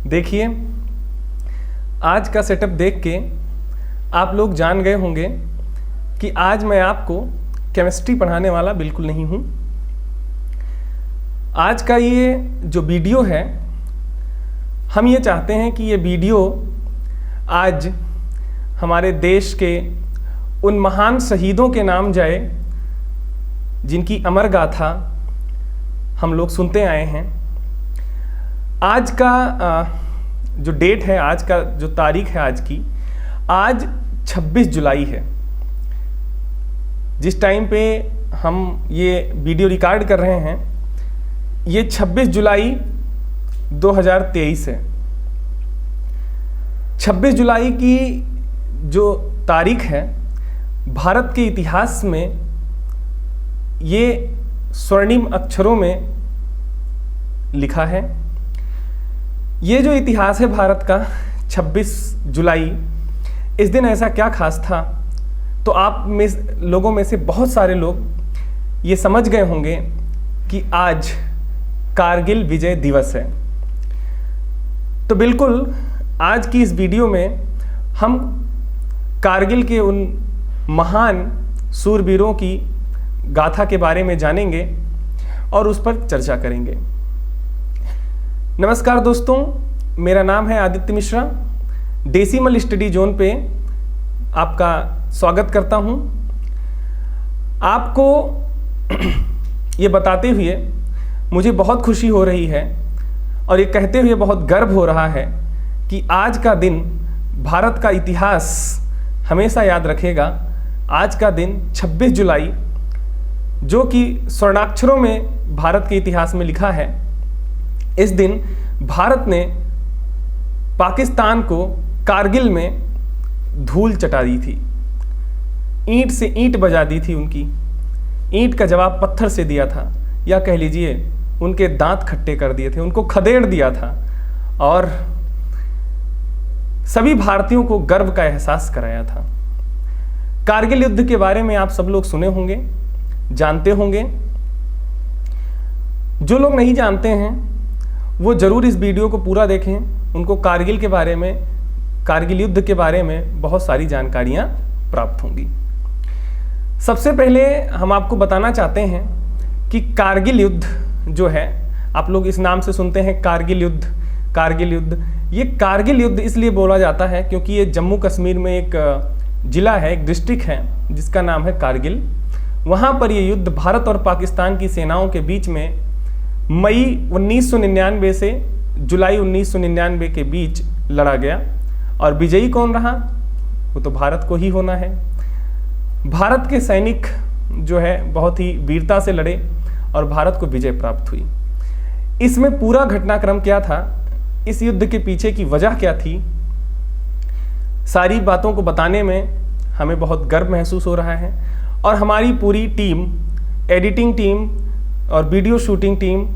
देखिए, आज का सेटअप देख के आप लोग जान गए होंगे कि आज मैं आपको केमिस्ट्री पढ़ाने वाला बिल्कुल नहीं हूँ। आज का ये जो वीडियो है, हम ये चाहते हैं कि ये वीडियो आज हमारे देश के उन महान शहीदों के नाम जाए जिनकी अमर गाथा हम लोग सुनते आए हैं। आज का जो डेट है, आज का जो तारीख है आज 26 जुलाई है। जिस टाइम पे हम ये वीडियो रिकॉर्ड कर रहे हैं, ये 26 जुलाई 2023 है। 26 जुलाई की जो तारीख है, भारत के इतिहास में ये स्वर्णिम अक्षरों में लिखा है। ये जो इतिहास है भारत का, 26 जुलाई, इस दिन ऐसा क्या खास था, तो आप में लोगों में से बहुत सारे लोग ये समझ गए होंगे कि आज कारगिल विजय दिवस है। तो बिल्कुल आज की इस वीडियो में हम कारगिल के उन महान सूरवीरों की गाथा के बारे में जानेंगे और उस पर चर्चा करेंगे। नमस्कार दोस्तों, मेरा नाम है Aditya Mishra. Decimal study zone पे आपका स्वागत करता हूं। आपको ये बताते हुए मुझे बहुत खुशी हो रही है और ये कहते हुए बहुत गर्व हो रहा है कि आज का दिन भारत का इतिहास हमेशा याद रखेगा। आज का दिन 26 जुलाई, जो कि स्वर्णाक्षरों में भारत के इतिहास में लिखा है, इस दिन भारत ने पाकिस्तान को कारगिल में धूल चटा दी थी, ईंट से ईंट बजा दी थी। उनकी ईंट का जवाब पत्थर से दिया था, या कह लीजिए उनके दांत खट्टे कर दिए थे, उनको खदेड़ दिया था और सभी भारतीयों को गर्व का एहसास कराया था। कारगिल युद्ध के बारे में आप सब लोग सुने होंगे, जानते होंगे। जो लोग नहीं जानते हैं वो जरूर इस वीडियो को पूरा देखें। उनको कारगिल के बारे में, कारगिल युद्ध के बारे में बहुत सारी जानकारियां प्राप्त होंगी। सबसे पहले हम आपको बताना चाहते हैं कि कारगिल युद्ध जो है, आप लोग इस नाम से सुनते हैं कारगिल युद्ध, कारगिल युद्ध। ये कारगिल युद्ध इसलिए बोला जाता है क्योंकि ये जम्मू कश्मीर में एक जिला है, एक डिस्ट्रिक्ट है जिसका नाम है कारगिल। वहाँ पर ये युद्ध भारत और पाकिस्तान की सेनाओं के बीच में मई 1999 से जुलाई 1999 के बीच लड़ा गया। और विजयी कौन रहा? वो तो भारत को ही होना है। भारत के सैनिक जो है बहुत ही वीरता से लड़े और भारत को विजय प्राप्त हुई। इसमें पूरा घटनाक्रम क्या था, इस युद्ध के पीछे की वजह क्या थी, सारी बातों को बताने में हमें बहुत गर्व महसूस हो रहा है। और हमारी पूरी टीम, एडिटिंग टीम और वीडियो शूटिंग टीम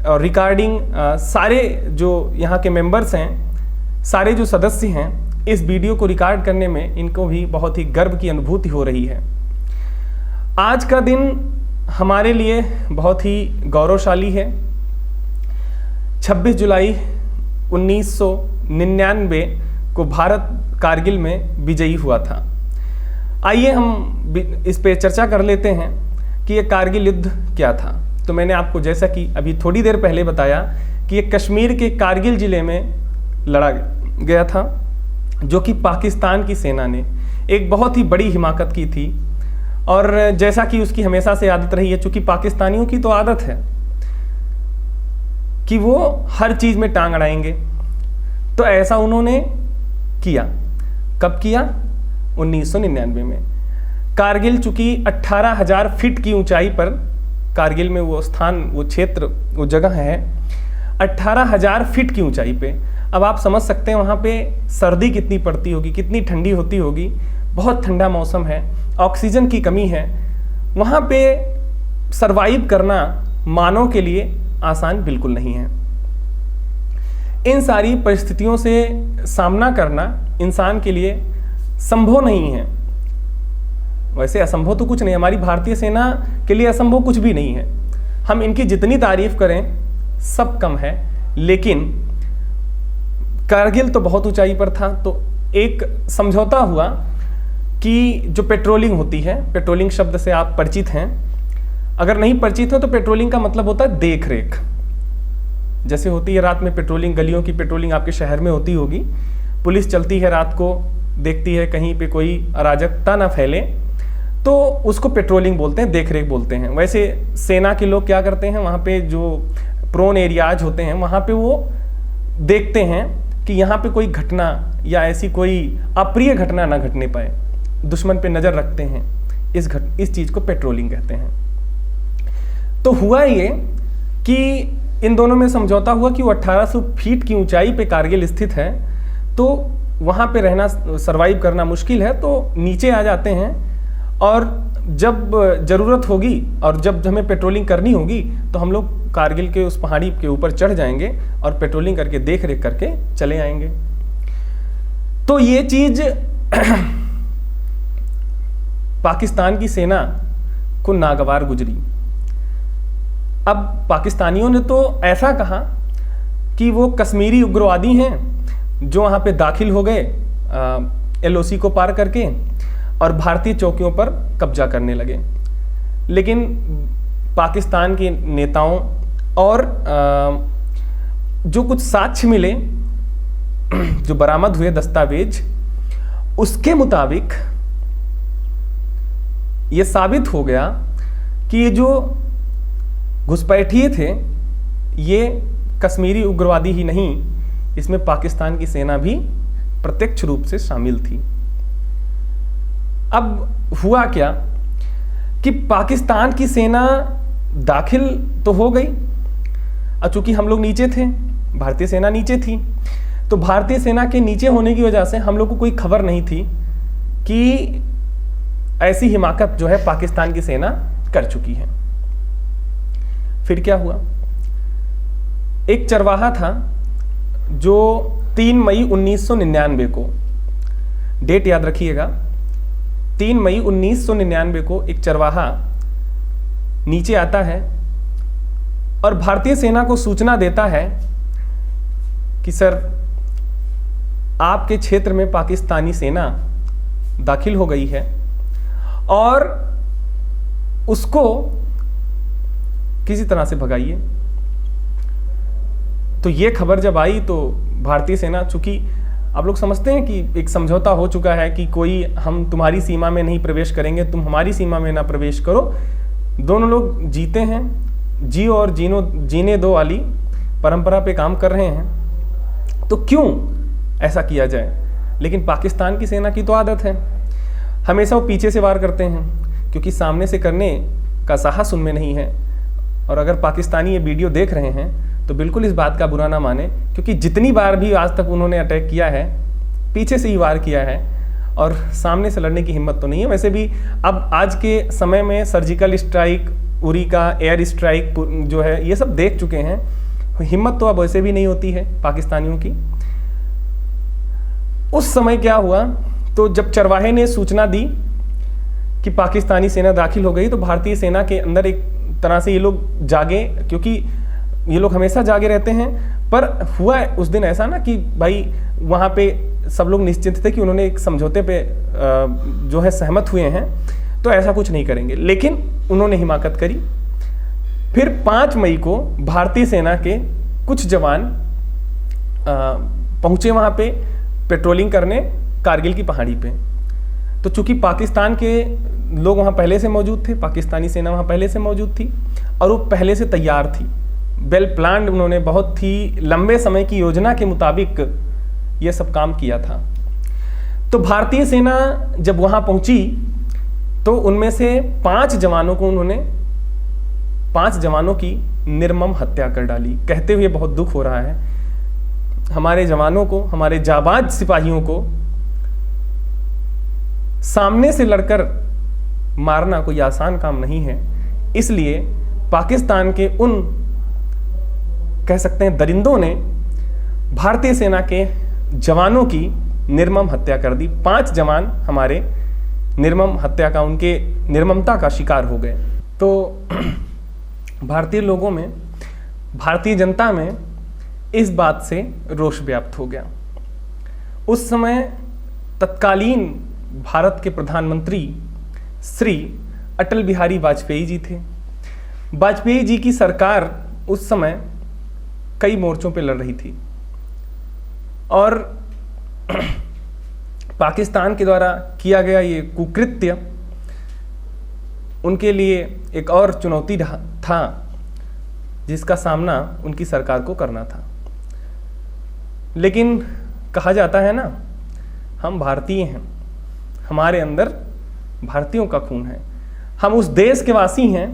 और रिकॉर्डिंग, सारे जो यहाँ के मेंबर्स हैं, सारे जो सदस्य हैं, इस वीडियो को रिकॉर्ड करने में इनको भी बहुत ही गर्व की अनुभूति हो रही है। आज का दिन हमारे लिए बहुत ही गौरवशाली है। 26 जुलाई 1999 को भारत कारगिल में विजयी हुआ था। आइए हम इस पे चर्चा कर लेते हैं कि ये कारगिल युद्ध क्या था। तो मैंने आपको जैसा कि अभी थोड़ी देर पहले बताया कि ये कश्मीर के कारगिल ज़िले में लड़ा गया था, जो कि पाकिस्तान की सेना ने एक बहुत ही बड़ी हिमाकत की थी। और जैसा कि उसकी हमेशा से आदत रही है, चूँकि पाकिस्तानियों की तो आदत है कि वो हर चीज़ में टांग अड़ाएंगे, तो ऐसा उन्होंने किया। कब किया? 1999 में। कारगिल चूँकि 18,000 फीट की ऊंचाई पर, कारगिल में वो स्थान, वो क्षेत्र, वो जगह है 18,000 फीट की ऊंचाई पे। अब आप समझ सकते हैं वहाँ पे सर्दी कितनी पड़ती होगी, कितनी ठंडी होती होगी। बहुत ठंडा मौसम है, ऑक्सीजन की कमी है। वहाँ पे सरवाइव करना मानव के लिए आसान बिल्कुल नहीं है। इन सारी परिस्थितियों से सामना करना इंसान के लिए संभव नहीं है। वैसे असंभव तो कुछ नहीं, हमारी भारतीय सेना के लिए असंभव कुछ भी नहीं है। हम इनकी जितनी तारीफ करें सब कम है, लेकिन कारगिल तो बहुत ऊंचाई पर था, तो एक समझौता हुआ कि जो पेट्रोलिंग होती है, पेट्रोलिंग शब्द से आप परिचित हैं, अगर नहीं परिचित हो तो पेट्रोलिंग का मतलब होता है देख रेख। जैसे होती है रात में पेट्रोलिंग, गलियों की पेट्रोलिंग आपके शहर में होती होगी, पुलिस चलती है रात को, देखती है कहीं पे कोई अराजकता ना फैले, तो उसको पेट्रोलिंग बोलते हैं, देख रेख बोलते हैं। वैसे सेना के लोग क्या करते हैं, वहाँ पे जो प्रोन एरियाज होते हैं वहाँ पे वो देखते हैं कि यहाँ पे कोई घटना या ऐसी कोई अप्रिय घटना ना घटने पाए, दुश्मन पे नज़र रखते हैं। इस चीज़ को पेट्रोलिंग कहते हैं। तो हुआ ये कि इन दोनों में समझौता हुआ कि वो 1800 फीट की ऊंचाई पे कारगिल स्थित है, तो वहाँ पे रहना, सरवाइव करना मुश्किल है, तो नीचे आ जाते हैं और जब ज़रूरत होगी और जब हमें पेट्रोलिंग करनी होगी तो हम लोग कारगिल के उस पहाड़ी के ऊपर चढ़ जाएंगे और पेट्रोलिंग करके देख रेख करके चले आएंगे। तो ये चीज़ पाकिस्तान की सेना को नागवार गुजरी। अब पाकिस्तानियों ने तो ऐसा कहा कि वो कश्मीरी उग्रवादी हैं जो वहाँ पे दाखिल हो गए LOC को पार करके और भारतीय चौकियों पर कब्जा करने लगे। लेकिन पाकिस्तान के नेताओं और जो कुछ साक्ष्य मिले, जो बरामद हुए दस्तावेज, उसके मुताबिक ये साबित हो गया कि ये जो घुसपैठिए थे ये कश्मीरी उग्रवादी ही नहीं, इसमें पाकिस्तान की सेना भी प्रत्यक्ष रूप से शामिल थी। अब हुआ क्या कि पाकिस्तान की सेना दाखिल तो हो गई, और चूंकि हम लोग नीचे थे, भारतीय सेना नीचे थी, तो भारतीय सेना के नीचे होने की वजह से हम लोग को कोई खबर नहीं थी कि ऐसी हिमाकत जो है पाकिस्तान की सेना कर चुकी है। फिर क्या हुआ, एक चरवाहा था जो 3 मई 1999 को, डेट याद रखिएगा, 3 मई 1999 को एक चरवाहा नीचे आता है और भारतीय सेना को सूचना देता है कि सर आपके क्षेत्र में पाकिस्तानी सेना दाखिल हो गई है और उसको किसी तरह से भगाइए। तो ये खबर जब आई तो भारतीय सेना, चूंकि आप लोग समझते हैं कि एक समझौता हो चुका है कि कोई, हम तुम्हारी सीमा में नहीं प्रवेश करेंगे, तुम हमारी सीमा में ना प्रवेश करो, दोनों लोग जीते हैं, जियो और जीने दो वाली परंपरा पे काम कर रहे हैं, तो क्यों ऐसा किया जाए। लेकिन पाकिस्तान की सेना की तो आदत है, हमेशा वो पीछे से वार करते हैं, क्योंकि सामने से करने का साहस उनमें नहीं है। और अगर पाकिस्तानी ये वीडियो देख रहे हैं तो बिल्कुल इस बात का बुरा ना माने, क्योंकि जितनी बार भी आज तक उन्होंने अटैक किया है पीछे से ही वार किया है और सामने से लड़ने की हिम्मत तो नहीं है। वैसे भी अब आज के समय में सर्जिकल स्ट्राइक, उरी का एयर स्ट्राइक जो है, ये सब देख चुके हैं, हिम्मत तो अब वैसे भी नहीं होती है पाकिस्तानियों की। उस समय क्या हुआ, तो जब चरवाहे ने सूचना दी कि पाकिस्तानी सेना दाखिल हो गई, तो भारतीय सेना के अंदर एक तरह से ये लोग जागे, क्योंकि ये लोग हमेशा जागे रहते हैं। पर हुआ उस दिन ऐसा ना कि भाई वहाँ पे सब लोग निश्चिंत थे कि उन्होंने एक समझौते पे जो है सहमत हुए हैं, तो ऐसा कुछ नहीं करेंगे, लेकिन उन्होंने हिमाकत करी। फिर 5 मई को भारतीय सेना के कुछ जवान पहुँचे वहाँ पे पेट्रोलिंग करने कारगिल की पहाड़ी पे। तो चूंकि पाकिस्तान के लोग वहाँ पहले से मौजूद थे, पाकिस्तानी सेना वहाँ पहले से मौजूद थी और वो पहले से तैयार थी, वेल प्लान्ड, उन्होंने बहुत ही लंबे समय की योजना के मुताबिक ये सब काम किया था। तो भारतीय सेना जब वहाँ पहुँची तो उनमें से 5 जवानों को उन्होंने 5 जवानों की निर्मम हत्या कर डाली। कहते हुए बहुत दुख हो रहा है, हमारे जवानों को, हमारे जाबाज सिपाहियों को सामने से लड़कर मारना कोई आसान काम नहीं है। इसलिए पाकिस्तान के उन, कह सकते हैं, दरिंदों ने भारतीय सेना के जवानों की निर्मम हत्या कर दी। 5 जवान हमारे निर्मम हत्या का, उनके निर्ममता का शिकार हो गए। तो भारतीय लोगों में, भारतीय जनता में इस बात से रोष व्याप्त हो गया। उस समय तत्कालीन भारत के प्रधानमंत्री श्री अटल बिहारी वाजपेयी जी थे। वाजपेयी जी की सरकार उस समय कई मोर्चों पे लड़ रही थी और पाकिस्तान के द्वारा किया गया ये कुकृत्य उनके लिए एक और चुनौती था जिसका सामना उनकी सरकार को करना था। लेकिन कहा जाता है ना, हम भारतीय हैं, हमारे अंदर भारतीयों का खून है। हम उस देश के वासी हैं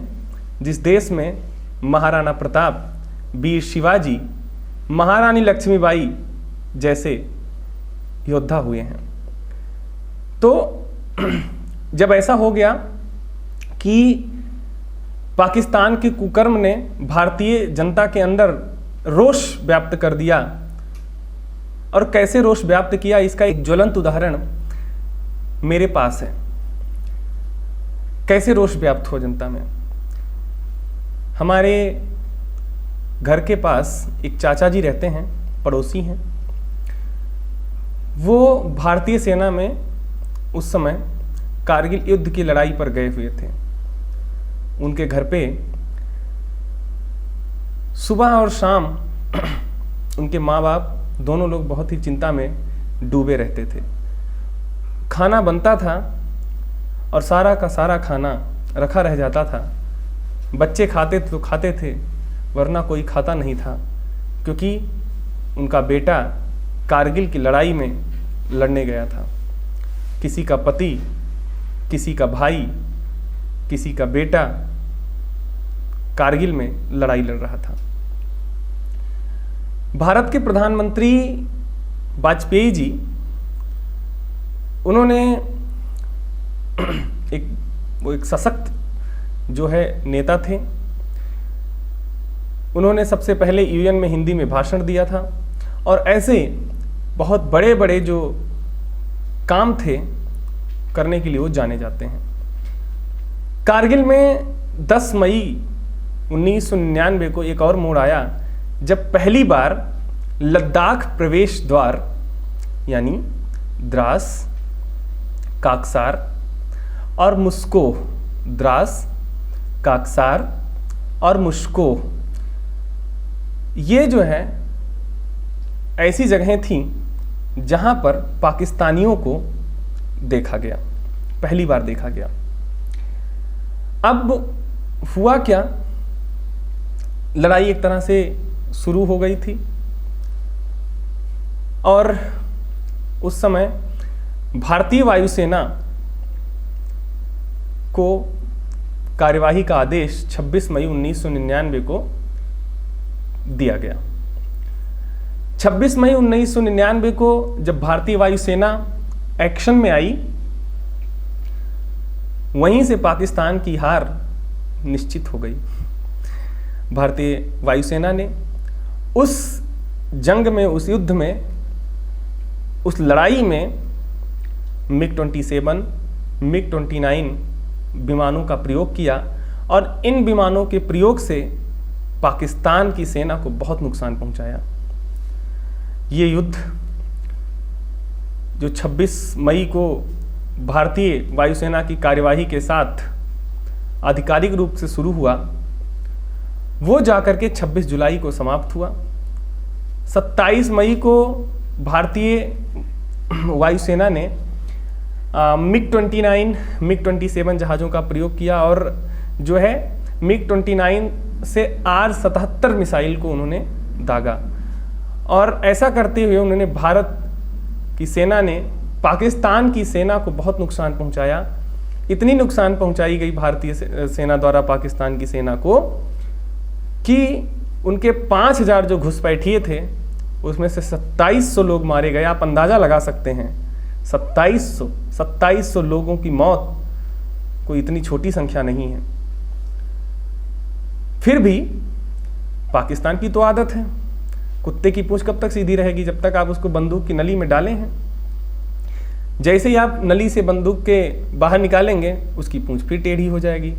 जिस देश में महाराणा प्रताप, वीर शिवाजी, महारानी लक्ष्मीबाई जैसे योद्धा हुए हैं। तो जब ऐसा हो गया कि पाकिस्तान के कुकर्म ने भारतीय जनता के अंदर रोष व्याप्त कर दिया, और कैसे रोष व्याप्त किया इसका एक ज्वलंत उदाहरण मेरे पास है। कैसे रोष व्याप्त हो जनता में। हमारे घर के पास एक चाचा जी रहते हैं, पड़ोसी हैं। वो भारतीय सेना में उस समय कारगिल युद्ध की लड़ाई पर गए हुए थे। उनके घर पे सुबह और शाम उनके माँ बाप दोनों लोग बहुत ही चिंता में डूबे रहते थे। खाना बनता था और सारा का सारा खाना रखा रह जाता था। बच्चे खाते तो खाते थे, वरना कोई खाता नहीं था, क्योंकि उनका बेटा कारगिल की लड़ाई में लड़ने गया था। किसी का पति, किसी का भाई, किसी का बेटा कारगिल में लड़ाई लड़ रहा था। भारत के प्रधानमंत्री वाजपेयी जी, उन्होंने एक सशक्त जो है नेता थे। उन्होंने सबसे पहले यूएन में हिंदी में भाषण दिया था और ऐसे बहुत बड़े बड़े जो काम थे करने के लिए वो जाने जाते हैं। कारगिल में 10 मई 1999 को एक और मोड़ आया जब पहली बार लद्दाख प्रवेश द्वार यानी द्रास, काकसार और मुस्कोह, द्रास, काकसार और मुस्कोह, ये जो है ऐसी जगहें थीं जहां पर पाकिस्तानियों को देखा गया, पहली बार देखा गया। अब हुआ क्या, लड़ाई एक तरह से शुरू हो गई थी और उस समय भारतीय वायुसेना को कार्यवाही का आदेश 26 मई 1999 को दिया गया। 26 मई 1999 को जब भारतीय वायुसेना एक्शन में आई, वहीं से पाकिस्तान की हार निश्चित हो गई। भारतीय वायुसेना ने उस जंग में, उस युद्ध में, उस लड़ाई में MiG-27, MiG-29 विमानों का प्रयोग किया और इन विमानों के प्रयोग से पाकिस्तान की सेना को बहुत नुकसान पहुंचाया। ये युद्ध जो 26 मई को भारतीय वायुसेना की कार्यवाही के साथ आधिकारिक रूप से शुरू हुआ, वो जाकर के 26 जुलाई को समाप्त हुआ। 27 मई को भारतीय वायुसेना ने MiG-29, MiG-27 जहाज़ों का प्रयोग किया और जो है MiG-29 से R-77 मिसाइल को उन्होंने दागा। और ऐसा करते हुए उन्होंने भारत की सेना ने पाकिस्तान की सेना को बहुत नुकसान पहुंचाया। इतनी नुकसान पहुंचाई गई भारतीय सेना द्वारा पाकिस्तान की सेना को कि उनके 5000 जो घुसपैठिए थे उसमें से 2700 लोग मारे गए। आप अंदाज़ा लगा सकते हैं 2700 लोगों की मौत कोई इतनी छोटी संख्या नहीं है। फिर भी पाकिस्तान की तो आदत है, कुत्ते की पूंछ कब तक सीधी रहेगी, जब तक आप उसको बंदूक की नली में डाले हैं। जैसे ही आप नली से बंदूक के बाहर निकालेंगे उसकी पूंछ फिर टेढ़ी हो जाएगी।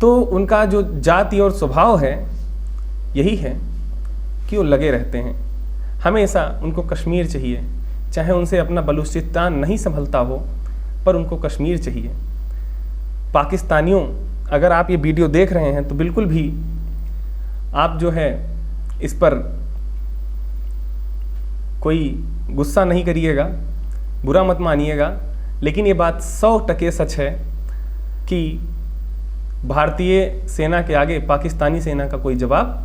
तो उनका जो जाति और स्वभाव है यही है कि वो लगे रहते हैं, हमेशा उनको कश्मीर चाहिए, चाहे उनसे अपना बलूचिस्तान नहीं संभलता हो, पर उनको कश्मीर चाहिए। पाकिस्तानियों, अगर आप ये वीडियो देख रहे हैं तो बिल्कुल भी आप जो है इस पर कोई गुस्सा नहीं करिएगा, बुरा मत मानिएगा, लेकिन ये बात 100% सच है कि भारतीय सेना के आगे पाकिस्तानी सेना का कोई जवाब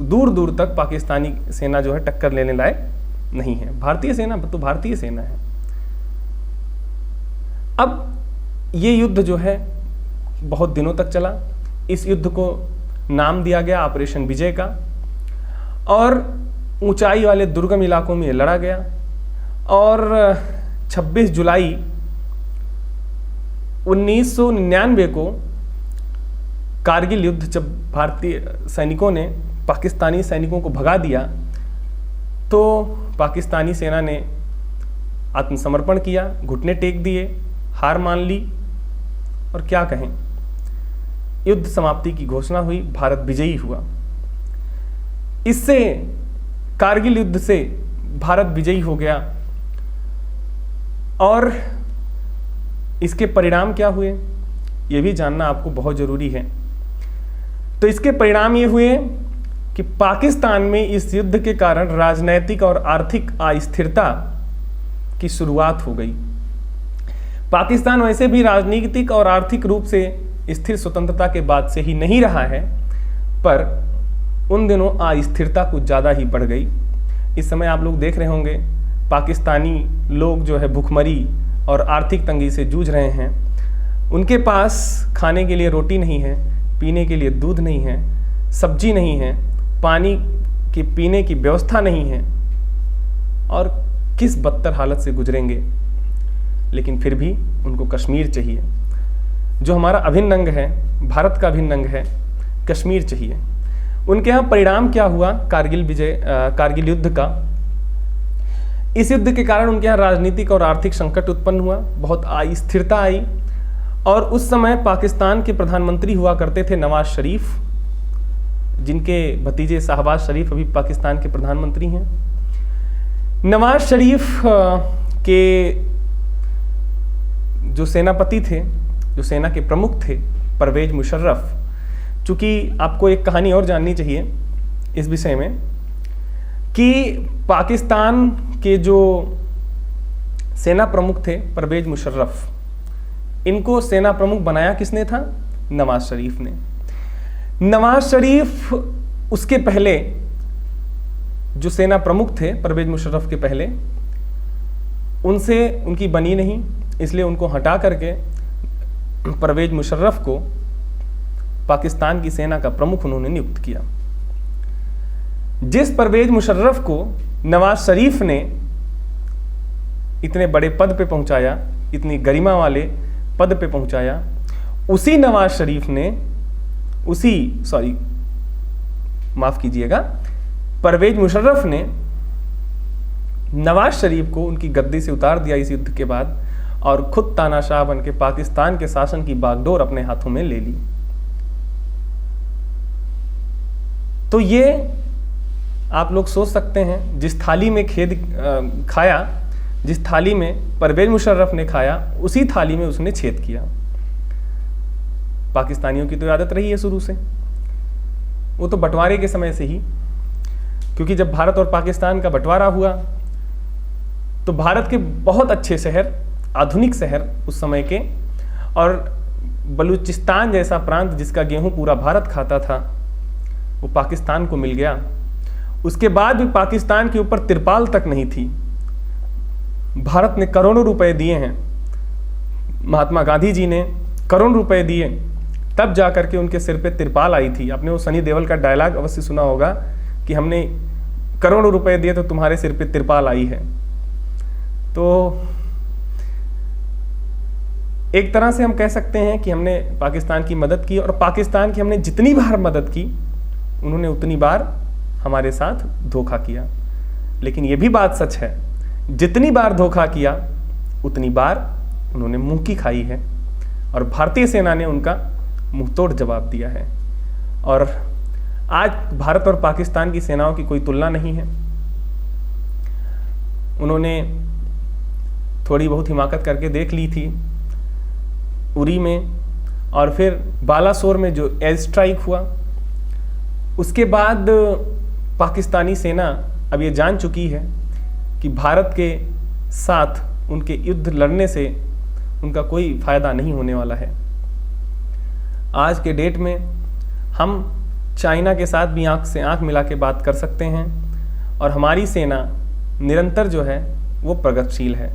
दूर दूर तक पाकिस्तानी सेना जो है टक्कर लेने लायक नहीं है। भारतीय सेना तो भारतीय सेना है। अब ये युद्ध जो है बहुत दिनों तक चला। इस युद्ध को नाम दिया गया ऑपरेशन विजय का, और ऊंचाई वाले दुर्गम इलाकों में लड़ा गया। और 26 जुलाई 1999 को कारगिल युद्ध जब भारतीय सैनिकों ने पाकिस्तानी सैनिकों को भगा दिया, तो पाकिस्तानी सेना ने आत्मसमर्पण किया, घुटने टेक दिए, हार मान ली, और क्या कहें, युद्ध समाप्ति की घोषणा हुई, भारत विजयी हुआ। इससे, कारगिल युद्ध से भारत विजयी हो गया। और इसके परिणाम क्या हुए, ये भी जानना आपको बहुत जरूरी है। तो इसके परिणाम ये हुए कि पाकिस्तान में इस युद्ध के कारण राजनैतिक और आर्थिक अस्थिरता की शुरुआत हो गई। पाकिस्तान वैसे भी राजनीतिक और आर्थिक रूप से स्थिर स्वतंत्रता के बाद से ही नहीं रहा है, पर उन दिनों अस्थिरता कुछ ज़्यादा ही बढ़ गई। इस समय आप लोग देख रहे होंगे पाकिस्तानी लोग जो है भूखमरी और आर्थिक तंगी से जूझ रहे हैं। उनके पास खाने के लिए रोटी नहीं है, पीने के लिए दूध नहीं है, सब्जी नहीं है, पानी के पीने की व्यवस्था नहीं है, और किस बदतर हालत से गुजरेंगे। लेकिन फिर भी उनको कश्मीर चाहिए, जो हमारा अभिन्न अंग है, भारत का अभिन्न अंग है, कश्मीर चाहिए। उनके यहाँ परिणाम क्या हुआ कारगिल युद्ध का? इस युद्ध के कारण उनके यहाँ राजनीतिक और आर्थिक संकट उत्पन्न हुआ, बहुत अस्थिरता आई। और उस समय पाकिस्तान के प्रधानमंत्री हुआ करते थे नवाज शरीफ, जिनके भतीजे शाहबाज शरीफ अभी पाकिस्तान के प्रधानमंत्री हैं। नवाज शरीफ के जो सेनापति थे, जो सेना के प्रमुख थे, परवेज मुशर्रफ। चूँकि आपको एक कहानी और जाननी चाहिए इस विषय में कि पाकिस्तान के जो सेना प्रमुख थे परवेज मुशर्रफ, इनको सेना प्रमुख बनाया किसने था? नवाज शरीफ ने। नवाज शरीफ उसके पहले जो सेना प्रमुख थे परवेज मुशर्रफ के पहले, उनसे उनकी बनी नहीं, इसलिए उनको हटा करके परवेज मुशर्रफ को पाकिस्तान की सेना का प्रमुख उन्होंने नियुक्त किया। जिस परवेज मुशर्रफ को नवाज शरीफ ने इतने बड़े पद पे पहुंचाया, इतनी गरिमा वाले पद पे पहुंचाया, उसी नवाज शरीफ ने परवेज मुशर्रफ ने नवाज शरीफ को उनकी गद्दी से उतार दिया इस युद्ध के बाद, और खुद तानाशाह बन के पाकिस्तान के शासन की बागडोर अपने हाथों में ले ली। तो ये आप लोग सोच सकते हैं, जिस थाली में खाया, जिस थाली में परवेज मुशर्रफ ने खाया, उसी थाली में उसने छेद किया। पाकिस्तानियों की तो आदत रही है शुरू से, वो तो बंटवारे के समय से ही, क्योंकि जब भारत और पाकिस्तान का बंटवारा हुआ तो भारत के बहुत अच्छे शहर, आधुनिक शहर उस समय के, और बलूचिस्तान जैसा प्रांत जिसका गेहूं पूरा भारत खाता था, वो पाकिस्तान को मिल गया। उसके बाद भी पाकिस्तान के ऊपर तिरपाल तक नहीं थी। भारत ने करोड़ों रुपए दिए हैं, महात्मा गांधी जी ने करोड़ों रुपए दिए, तब जाकर के उनके सिर पे तिरपाल आई थी। आपने वो सनी देओल का डायलॉग अवश्य सुना होगा कि हमने करोड़ों रुपए दिए तो तुम्हारे सिर पे तिरपाल आई है। तो एक तरह से हम कह सकते हैं कि हमने पाकिस्तान की मदद की, और पाकिस्तान की हमने जितनी बार मदद की, उन्होंने उतनी बार हमारे साथ धोखा किया। लेकिन ये भी बात सच है, जितनी बार धोखा किया उतनी बार उन्होंने मुंह की खाई है, और भारतीय सेना ने उनका मुंहतोड़ जवाब दिया है। और आज भारत और पाकिस्तान की सेनाओं की कोई तुलना नहीं है। उन्होंने थोड़ी बहुत हिमाकत करके देख ली थी उरी में, और फिर बालासोर में जो एयर स्ट्राइक हुआ, उसके बाद पाकिस्तानी सेना अब ये जान चुकी है कि भारत के साथ उनके युद्ध लड़ने से उनका कोई फ़ायदा नहीं होने वाला है। आज के डेट में हम चाइना के साथ भी आंख से आंख मिला के बात कर सकते हैं, और हमारी सेना निरंतर जो है वो प्रगतिशील है।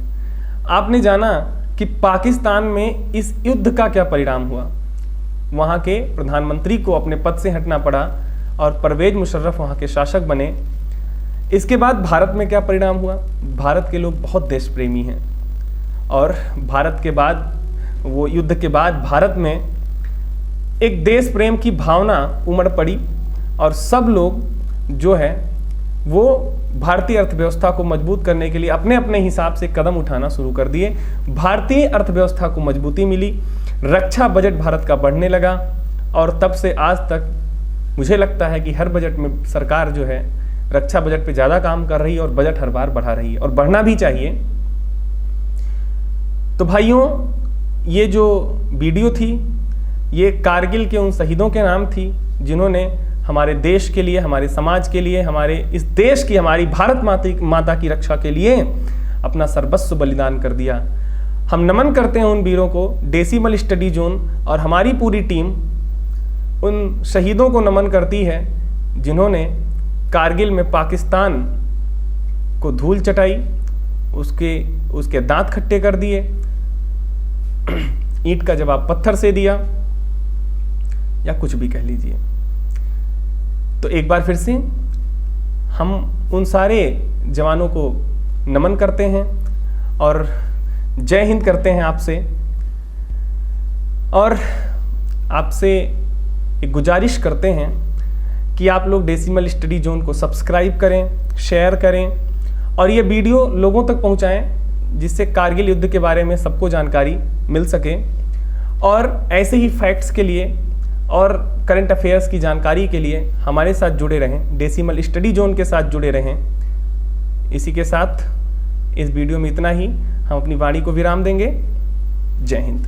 आपने जाना कि पाकिस्तान में इस युद्ध का क्या परिणाम हुआ। वहाँ के प्रधानमंत्री को अपने पद से हटना पड़ा और परवेज मुशर्रफ वहाँ के शासक बने। इसके बाद भारत में क्या परिणाम हुआ। भारत के लोग बहुत देश प्रेमी हैं, और भारत के बाद वो युद्ध के बाद भारत में एक देश प्रेम की भावना उमड़ पड़ी, और सब लोग जो है वो भारतीय अर्थव्यवस्था को मजबूत करने के लिए अपने अपने हिसाब से कदम उठाना शुरू कर दिए। भारतीय अर्थव्यवस्था को मजबूती मिली, रक्षा बजट भारत का बढ़ने लगा, और तब से आज तक मुझे लगता है कि हर बजट में सरकार जो है रक्षा बजट पे ज़्यादा काम कर रही है, और बजट हर बार बढ़ा रही है, और बढ़ना भी चाहिए। तो भाइयों, ये जो वीडियो थी ये कारगिल के उन शहीदों के नाम थी जिन्होंने हमारे देश के लिए, हमारे समाज के लिए, हमारे इस देश की, हमारी भारत माता की रक्षा के लिए अपना सर्वस्व बलिदान कर दिया। हम नमन करते हैं उन वीरों को। डेसिमल स्टडी जोन और हमारी पूरी टीम उन शहीदों को नमन करती है जिन्होंने कारगिल में पाकिस्तान को धूल चटाई, उसके दांत खट्टे कर दिए, ईंट का जवाब पत्थर से दिया, या कुछ भी कह लीजिए। तो एक बार फिर से हम उन सारे जवानों को नमन करते हैं और जय हिंद करते हैं आपसे, और आपसे एक गुजारिश करते हैं कि आप लोग डेसिमल स्टडी जोन को सब्सक्राइब करें, शेयर करें, और ये वीडियो लोगों तक पहुंचाएं जिससे कारगिल युद्ध के बारे में सबको जानकारी मिल सके। और ऐसे ही फैक्ट्स के लिए और करंट अफेयर्स की जानकारी के लिए हमारे साथ जुड़े रहें, डेसिमल स्टडी जोन के साथ जुड़े रहें। इसी के साथ इस वीडियो में इतना ही। हम अपनी वाणी को विराम देंगे। जय हिंद।